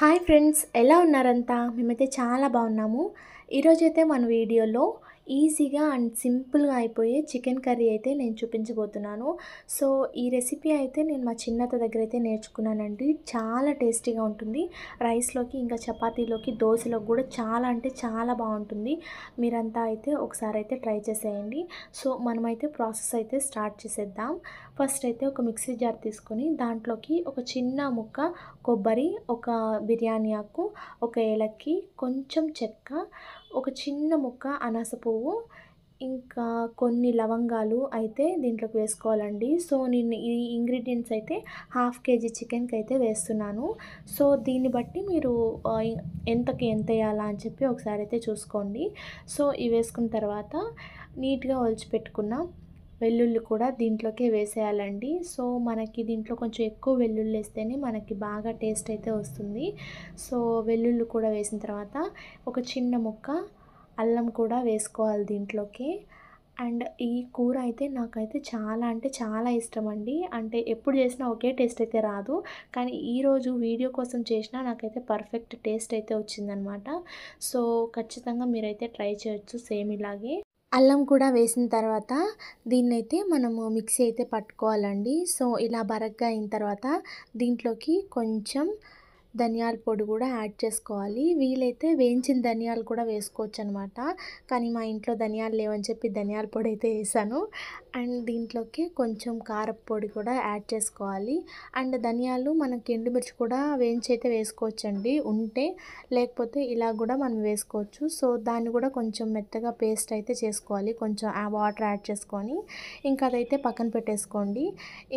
Hi friends, ఎలా ఉన్నారంతా? మేమైతే చాలా బాగున్నాము. ఈరోజైతే మన వీడియోలో ఈజీగా అండ్ సింపుల్గా అయిపోయే చికెన్ కర్రీ అయితే నేను చూపించబోతున్నాను. సో ఈ రెసిపీ అయితే నేను మా చిన్నత్త దగ్గర అయితే నేర్చుకున్నానండి. చాలా టేస్టీగా ఉంటుంది. రైస్లోకి, ఇంకా చపాతీలోకి, దోశలోకి కూడా చాలా అంటే చాలా బాగుంటుంది. మీరంతా అయితే ఒకసారి అయితే ట్రై చేసేయండి. సో మనమైతే ప్రాసెస్ అయితే స్టార్ట్ చేసేద్దాం. ఫస్ట్ అయితే ఒక మిక్సీ జార్ తీసుకొని దాంట్లోకి ఒక చిన్న ముక్క కొబ్బరి, ఒక బిర్యానీ ఆకు, ఒక ఏలక్కి, కొంచెం చెక్క, ఒక చిన్న ముక్క అనాస పువ్వు, ఇంకా కొన్ని లవంగాలు అయితే దీంట్లోకి వేసుకోవాలండి. సో నేను ఈ ఇంగ్రీడియంట్స్ అయితే హాఫ్ కేజీ చికెన్కి అయితే వేస్తున్నాను. సో దీన్ని బట్టి మీరు ఎంతకి ఎంత వేయాలా అని చెప్పి ఒకసారి అయితే చూసుకోండి. సో ఇవి వేసుకున్న తర్వాత నీట్గా ఒలిచిపెట్టుకున్న వెల్లుల్లి కూడా దీంట్లోకే వేసేయాలండి. సో మనకి దీంట్లో కొంచెం ఎక్కువ వెల్లుల్లి వేస్తేనే మనకి బాగా టేస్ట్ అయితే వస్తుంది. సో వెల్లుల్లి కూడా వేసిన తర్వాత ఒక చిన్న ముక్క అల్లం కూడా వేసుకోవాలి దీంట్లోకి. అండ్ ఈ కూర అయితే నాకైతే చాలా అంటే చాలా ఇష్టం అండి. అంటే ఎప్పుడు చేసినా ఒకే టేస్ట్ అయితే రాదు, కానీ ఈరోజు వీడియో కోసం చేసినా నాకైతే పర్ఫెక్ట్ టేస్ట్ అయితే వచ్చిందనమాట. సో ఖచ్చితంగా మీరైతే ట్రై చేయొచ్చు సేమ్ ఇలాగే. అల్లం కూడా వేసిన తర్వాత దీన్నైతే మనము మిక్సీ అయితే పట్టుకోవాలండి. సో ఇలా బరగ్గా అయిన తర్వాత దీంట్లోకి కొంచెం ధనియాల పొడి కూడా యాడ్ చేసుకోవాలి. వీలైతే వేయించిన ధనియాలు కూడా వేసుకోవచ్చు అనమాట. కానీ మా ఇంట్లో ధనియాలు లేవని చెప్పి ధనియాల పొడి అయితే వేసాను. అండ్ దీంట్లోకి కొంచెం కారపొడి కూడా యాడ్ చేసుకోవాలి. అండ్ ధనియాలు మనకి ఎండుమిర్చి కూడా వేయించి అయితే వేసుకోవచ్చండి ఉంటే, లేకపోతే ఇలా కూడా మనం వేసుకోవచ్చు. సో దాన్ని కూడా కొంచెం మెత్తగా పేస్ట్ అయితే చేసుకోవాలి, కొంచెం వాటర్ యాడ్ చేసుకొని. ఇంకా అదైతే పక్కన పెట్టేసుకోండి.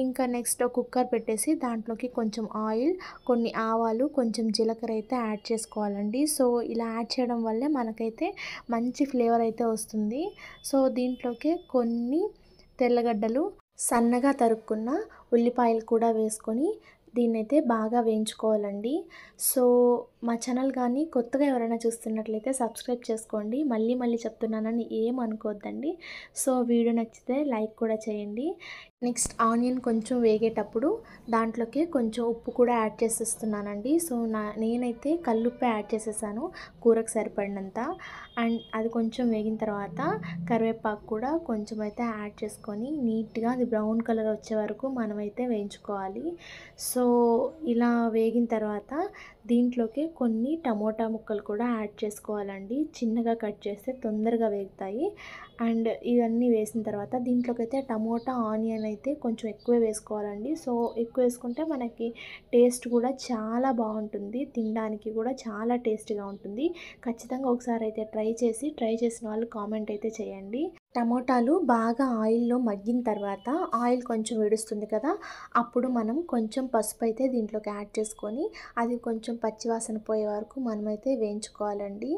ఇంకా నెక్స్ట్ కుక్కర్ పెట్టేసి దాంట్లోకి కొంచెం ఆయిల్, కొన్ని ఆవాలు, కొంచెం జీలకర్ర అయితే యాడ్ చేసుకోవాలండి. సో ఇలా యాడ్ చేయడం వల్లే మనకైతే మంచి ఫ్లేవర్ అయితే వస్తుంది. సో దీంట్లోకి కొన్ని తెల్లగడ్డలు, సన్నగా తరుక్కున్న ఉల్లిపాయలు కూడా వేసుకొని దీన్నైతే బాగా వేయించుకోవాలండి. సో మా ఛానల్ కానీ కొత్తగా ఎవరైనా చూస్తున్నట్లయితే సబ్స్క్రైబ్ చేసుకోండి. మళ్ళీ మళ్ళీ చెప్తున్నానని ఏం అనుకోవద్దండి. సో వీడియో నచ్చితే లైక్ కూడా చేయండి. నెక్స్ట్ ఆనియన్ కొంచెం వేగేటప్పుడు దాంట్లోకి కొంచెం ఉప్పు కూడా యాడ్ చేసేస్తున్నానండి. సో నేనైతే కల్లుప్పు యాడ్ చేసేసాను కూరకు సరిపడినంత. అండ్ అది కొంచెం వేగిన తర్వాత కరివేపాకు కూడా కొంచెం అయితే యాడ్ చేసుకొని నీట్గా అది బ్రౌన్ కలర్ వచ్చే వరకు మనమైతే వేయించుకోవాలి. సో ఇలా వేగిన తర్వాత దీంట్లోకి కొన్ని టమోటా ముక్కలు కూడా యాడ్ చేసుకోవాలండి. చిన్నగా కట్ చేస్తే తొందరగా వేగుతాయి. అండ్ ఇవన్నీ వేసిన తర్వాత దీంట్లోకి అయితే టమోటా, ఆనియన్ అయితే కొంచెం ఎక్కువే వేసుకోవాలండి. సో ఎక్కువ వేసుకుంటే మనకి టేస్ట్ కూడా చాలా బాగుంటుంది, తినడానికి కూడా చాలా టేస్టీగా ఉంటుంది. ఖచ్చితంగా ఒకసారి అయితే ట్రై చేసిన వాళ్ళు కామెంట్ అయితే చేయండి. టమోటాలు బాగా ఆయిల్లో మగ్గిన తర్వాత ఆయిల్ కొంచెం విడుస్తుంది కదా, అప్పుడు మనం కొంచెం పసుపు అయితే దీంట్లోకి యాడ్ చేసుకొని అది కొంచెం పచ్చివాసన పోయే వరకు మనమైతే వేయించుకోవాలండి.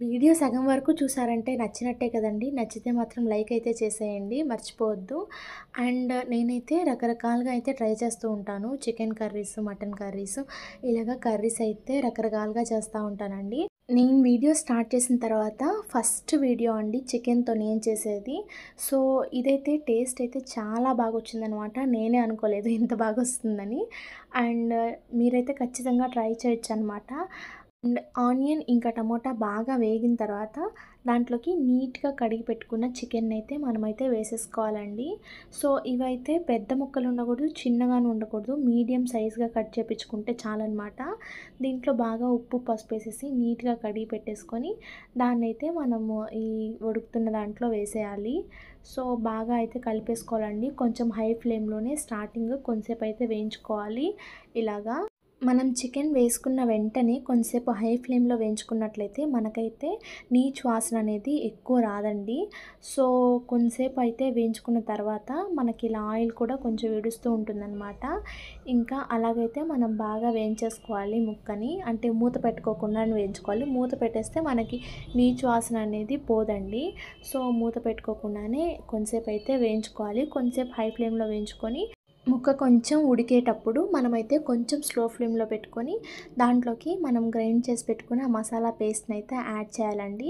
వీడియో సగం వరకు చూసారంటే నచ్చినట్టే కదండి. నచ్చితే మాత్రం లైక్ అయితే చేసేయండి, మర్చిపోవద్దు. అండ్ నేనైతే రకరకాలుగా అయితే ట్రై చేస్తూ ఉంటాను. చికెన్ కర్రీస్, మటన్ కర్రీస్, ఇలాగ కర్రీస్ అయితే రకరకాలుగా చేస్తూ ఉంటానండి. నేను వీడియో స్టార్ట్ చేసిన తర్వాత ఫస్ట్ వీడియో అండి చికెన్తో నేను చేసేది. సో ఇదైతే టేస్ట్ అయితే చాలా బాగా వచ్చిందనమాట. నేనే అనుకోలేదు ఇంత బాగా వస్తుందని. అండ్ మీరైతే ఖచ్చితంగా ట్రై చేయొచ్చు అనమాట. అండ్ ఆనియన్ ఇంకా టమోటా బాగా వేగిన తర్వాత దాంట్లోకి నీట్గా కడిగి పెట్టుకున్న చికెన్ అయితే మనమైతే వేసేసుకోవాలండి. సో ఇవైతే పెద్ద ముక్కలు ఉండకూడదు, చిన్నగాను ఉండకూడదు, మీడియం సైజ్గా కట్ చేపించుకుంటే చాలన్నమాట. దీంట్లో బాగా ఉప్పు, పసుపు వేసేసి నీట్గా కడిగి పెట్టేసుకొని దాన్నైతే మనము ఈ ఉడుకుతున్న దాంట్లో వేసేయాలి. సో బాగా అయితే కలిపేసుకోవాలండి. కొంచెం హై ఫ్లేమ్లోనే స్టార్టింగ్ కొంచెంసేపు అయితే వేయించుకోవాలి. ఇలాగా మనం చికెన్ వేసుకున్న వెంటనే కొంచెంసేపు హై ఫ్లేమ్లో వేయించుకున్నట్లయితే మనకైతే నీచు వాసన అనేది ఎక్కువ రాదండి. సో కొంచెంసేపు అయితే వేయించుకున్న తర్వాత మనకి ఇలా ఆయిల్ కూడా కొంచెం విడుస్తూ ఉంటుందన్నమాట. ఇంకా అలాగైతే మనం బాగా వేయించేసుకోవాలి ముక్కని. అంటే మూత పెట్టుకోకుండా వేయించుకోవాలి. మూత పెట్టేస్తే మనకి నీచు వాసన అనేది పోదండి. సో మూత పెట్టుకోకుండానే కొంచెంసేపు అయితే వేయించుకోవాలి. కొంచెంసేపు హై ఫ్లేమ్లో వేయించుకొని ముక్క కొంచెం ఉడికేటప్పుడు మనమైతే కొంచెం స్లో ఫ్లేమ్‌లో పెట్టుకొని, దాంట్లోకి మనం గ్రైండ్ చేసి పెట్టుకున్న ఆ మసాలా పేస్ట్‌నైతే యాడ్ చేయాలండి.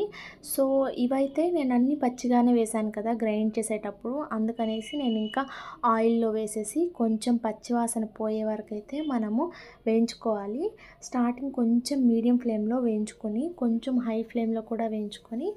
సో, ఇవైతే నేనన్నీ పచ్చిగానే వేశాను కదా! గ్రైండ్ చేసేటప్పుడు. అందుకనేసి నేనింకా ఆయిల్‌లో వేసేసి కొంచెం పచ్చి వాసన పోయే వరకైతే మనము వేయించుకోవాలి. స్టార్టింగ్ కొంచెం మీడియం ఫ్లేమ్‌లో వేయించుకొని, కొంచెం హై ఫ్లేమ్‌లో కూడా వేయించుకొని,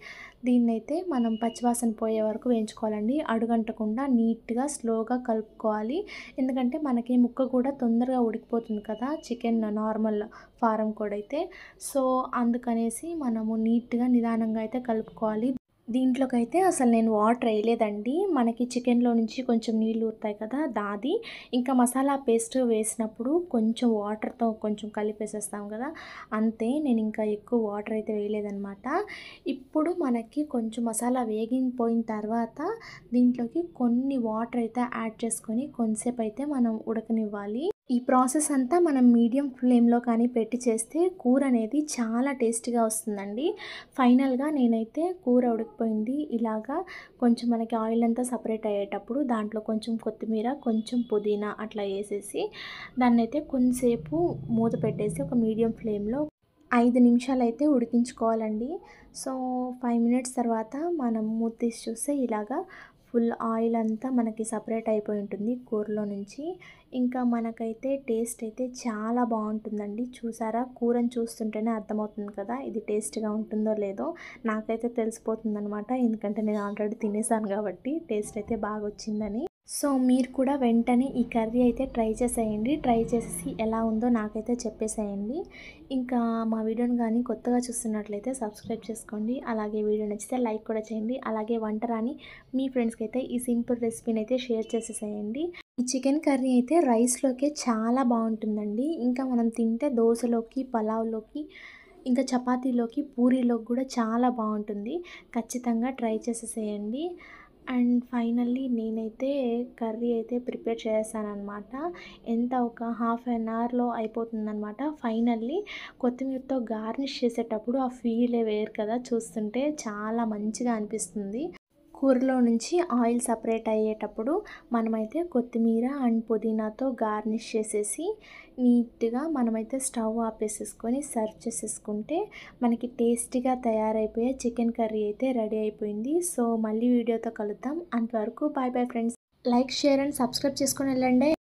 దీన్నైతే మనం పచ్చివాసన పోయే వరకు వేయించుకోవాలండి. అడుగంటకుండా నీట్‌గా, స్లోగా కలుపుకోవాలి. ఎందుకంటే మనకి ముక్క కూడా తొందరగా ఉడికిపోతుంది కదా! చికెన్ నార్మల్ ఫారం కోడైతే. సో, అందుకనేసి మనము నీట్‌గా, నిదానంగా అయితే కలుపుకోవాలి. దీంట్లోకైతే అసలు నేను వాటర్ ఎయలేదండి. మనకి చికెన్‌లో నుంచి కొంచెం నీళ్ళు ఊరుతాయి కదా! దాది. ఇంకా మసాలా పేస్ట్ వేసినప్పుడు కొంచెం వాటర్‌తో కొంచెం కలిపేసేస్తాం కదా! అంతే. నేనింకా ఎక్కువ వాటర్ అయితే వేయలేదనమాట. ఇప్పుడు మనకి కొంచెం మసాలా వేగిపోయిన తర్వాత దీంట్లోకి కొన్ని వాటర్ అయితే యాడ్ చేసుకొని కొంతసేపయితే మనం ఉడకనివ్వాలి. ఈ ప్రాసెస్ అంతా మనం మీడియం ఫ్లేమ్‌లో కానీ పెట్టి చేస్తే కూర అనేది చాలా టేస్టీగా వస్తుందండి. ఫైనల్‌గా నేనైతే కూర ఉడికిపోయింది. ఇలాగా కొంచెం మనకి ఆయిల్ అంతా సెపరేట్ అయ్యేటప్పుడు దాంట్లో కొంచెం కొత్తిమీర, కొంచెం పుదీనా అట్లా ఏసేసి దాన్నైతే కొంసేపు మూత పెట్టేసి ఒక మీడియం ఫ్లేమ్‌లో 5 నిమిషాలైతే ఉడికించుకోవాలండి. సో, 5 మినిట్స్ తర్వాత మనం మూత తీసి చూస్తే ఇలాగా ఫుల్ ఆయిల్ అంతా మనకి సెపరేట్ అయిపోయి ఉంటుంది కూరలో నుంచి. ఇంకా మనకైతే టేస్ట్ అయితే చాలా బావుంటుందండి. చూసారా? కూరని చూస్తుంటేనే అర్థమవుతుంది కదా! ఇది టేస్ట్‌గా ఉంటుందో లేదో. నాకైతే తెలిసిపోతుందనమాట. ఎందుకంటే నేను ఆల్రెడీ తినేసాను కాబట్టి టేస్ట్ అయితే బాగొచ్చిందని. సో, మీరు కూడా వెంటనే ఈ కర్రీ అయితే ట్రై చేసేయండి. ట్రై చేసేసి ఎలా ఉందో నాకైతే చెప్పేసేయండి. ఇంకా మా వీడియోని గానీ కొత్తగా చూస్తున్నట్లయితే సబ్స్క్రైబ్ చేసుకోండి. అలాగే వీడియో నచ్చితే లైక్ కూడా చేయండి. అలాగే వంట రాని మీ ఫ్రెండ్స్‌కైతే ఈ సింపుల్ రెసిపీనైతే షేర్ చేసేసేయండి. ఈ చికెన్ కర్రీ అయితే రైస్‌లోకే చాలా బావుంటుందండి. ఇంకా మనం తింటే దోసలోకి, పలావ్‌లోకి, ఇంకా చపాతీలోకి, పూరీలోకి గూడా చాలా బావుంటుంది. ఖచ్చితంగా ట్రై చేసేసేయండి. అండ్ ఫైనల్లీ నేనైతే కర్రీ అయితే ప్రిపేర్ చేసేసాననమాట. ఎంత ఒక హాఫ్ అన్ అవర్‌లో అయిపోతుందనమాట. ఫైనల్లీ కొత్తిమీరతో గార్నిష్ చేసేటప్పుడు ఆ ఫీలే వేరు కదా! చూస్తుంటే చాలా మంచిగా అనిపిస్తుంది. కూరలో నుంచి ఆయిల్ సెపరేట్ అయ్యేటప్పుడు మనమైతే కొత్తిమీర అండ్ పుదీనాతో గార్నిష్ చేసేసి నీట్‌గా మనమైతే స్టవ్ ఆపేసేసుకొని సర్వ్ చేసేసుకుంటే మనకి టేస్టీగా తయారైపోయే చికెన్ కర్రీ అయితే రెడీ అయిపోయింది. సో, మళ్ళీ వీడియోతో కలుద్దాం. అంతవరకు bye bye friends. Like, share and subscribe చేసుకొని ఎళ్ళండే.